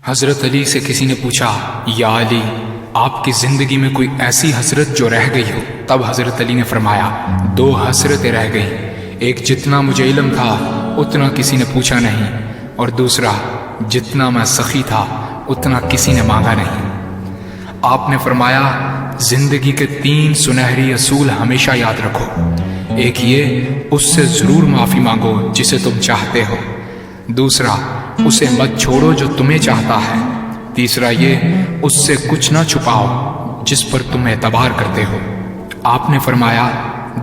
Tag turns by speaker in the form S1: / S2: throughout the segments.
S1: حضرت علی سے کسی نے پوچھا، یا علی، آپ کی زندگی میں کوئی ایسی حسرت جو رہ گئی ہو؟ تب حضرت علی نے فرمایا، 2 حسرتیں رہ گئیں، ایک جتنا مجھے علم تھا اتنا کسی نے پوچھا نہیں، اور دوسرا جتنا میں سخی تھا اتنا کسی نے مانگا نہیں۔ آپ نے فرمایا، زندگی کے 3 سنہری اصول ہمیشہ یاد رکھو۔ ایک یہ، اس سے ضرور معافی مانگو جسے تم چاہتے ہو۔ دوسرا، اسے مت چھوڑو جو تمہیں چاہتا ہے۔ تیسرا یہ، اس سے کچھ نہ چھپاؤ جس پر تم اعتبار کرتے ہو۔ آپ نے فرمایا،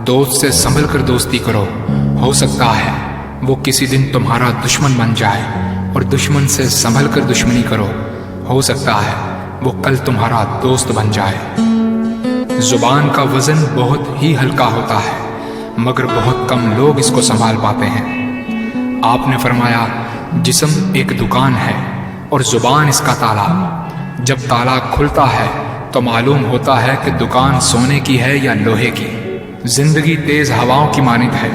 S1: دوست سے سنبھل کر دوستی کرو، ہو سکتا ہے وہ کسی دن تمہارا دشمن بن جائے، اور دشمن سے سنبھل کر دشمنی کرو، ہو سکتا ہے وہ کل تمہارا دوست بن جائے۔ زبان کا وزن بہت ہی ہلکا ہوتا ہے، مگر بہت کم لوگ اس کو سنبھال پاتے ہیں۔ آپ نے فرمایا، جسم ایک دکان ہے اور زبان اس کا تالا۔ جب تالا کھلتا ہے تو معلوم ہوتا ہے کہ دکان سونے کی ہے یا لوہے کی۔ زندگی تیز ہواؤں کی مانند ہے،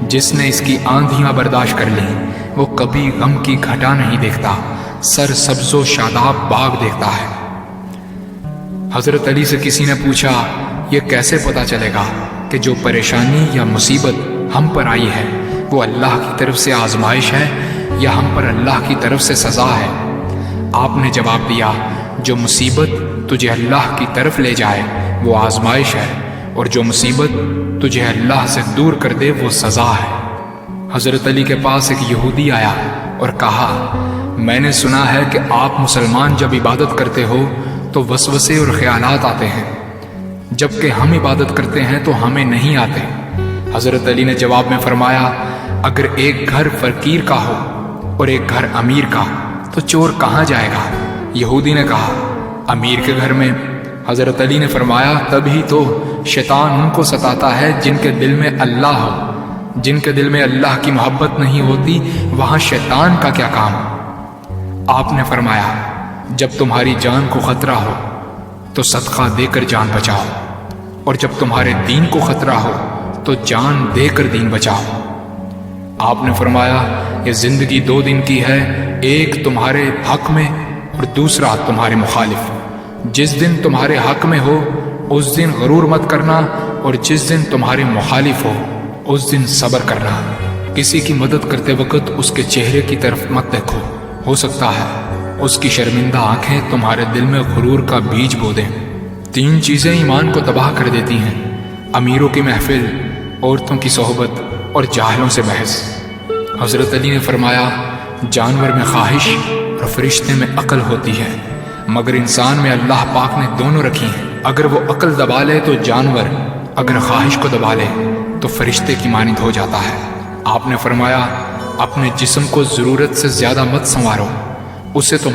S1: جس نے اس کی آندھیاں برداشت کر لی وہ کبھی غم کی گھٹا نہیں دیکھتا، سر سبز و شاداب باغ دیکھتا ہے۔ حضرت علی سے کسی نے پوچھا، یہ کیسے پتا چلے گا کہ جو پریشانی یا مصیبت ہم پر آئی ہے وہ اللہ کی طرف سے آزمائش ہے یا ہم پر اللہ کی طرف سے سزا ہے؟ آپ نے جواب دیا، جو مصیبت تجھے اللہ کی طرف لے جائے وہ آزمائش ہے، اور جو مصیبت تجھے اللہ سے دور کر دے وہ سزا ہے۔ حضرت علی کے پاس ایک یہودی آیا اور کہا، میں نے سنا ہے کہ آپ مسلمان جب عبادت کرتے ہو تو وسوسے اور خیالات آتے ہیں، جبکہ ہم عبادت کرتے ہیں تو ہمیں نہیں آتے۔ حضرت علی نے جواب میں فرمایا، اگر ایک گھر فقیر کا ہو اور ایک گھر امیر کا تو چور کہاں جائے گا؟ یہودی نے کہا، امیر کے گھر میں۔ حضرت علی نے فرمایا، تبھی تو شیطان ان کو ستاتا ہے جن کے دل میں اللہ ہو۔ جن کے دل میں اللہ کی محبت نہیں ہوتی وہاں شیطان کا کیا کام؟ آپ نے فرمایا، جب تمہاری جان کو خطرہ ہو تو صدقہ دے کر جان بچاؤ، اور جب تمہارے دین کو خطرہ ہو تو جان دے کر دین بچاؤ۔ آپ نے فرمایا، یہ زندگی 2 دن کی ہے، ایک تمہارے حق میں اور دوسرا تمہارے مخالف۔ جس دن تمہارے حق میں ہو اس دن غرور مت کرنا، اور جس دن تمہارے مخالف ہو اس دن صبر کرنا۔ کسی کی مدد کرتے وقت اس کے چہرے کی طرف مت دیکھو، ہو سکتا ہے اس کی شرمندہ آنکھیں تمہارے دل میں غرور کا بیج بو دیں۔ 3 چیزیں ایمان کو تباہ کر دیتی ہیں، امیروں کی محفل، عورتوں کی صحبت اور جاہلوں سے بحث۔ حضرت علی نے فرمایا، جانور میں خواہش اور فرشتے میں عقل ہوتی ہے، مگر انسان میں اللہ پاک نے دونوں رکھی ہیں۔ اگر وہ عقل دبا لے تو جانور، اگر خواہش کو دبا لے تو فرشتے کی مانند ہو جاتا ہے۔ آپ نے فرمایا، اپنے جسم کو ضرورت سے زیادہ مت سنوارو، اسے تو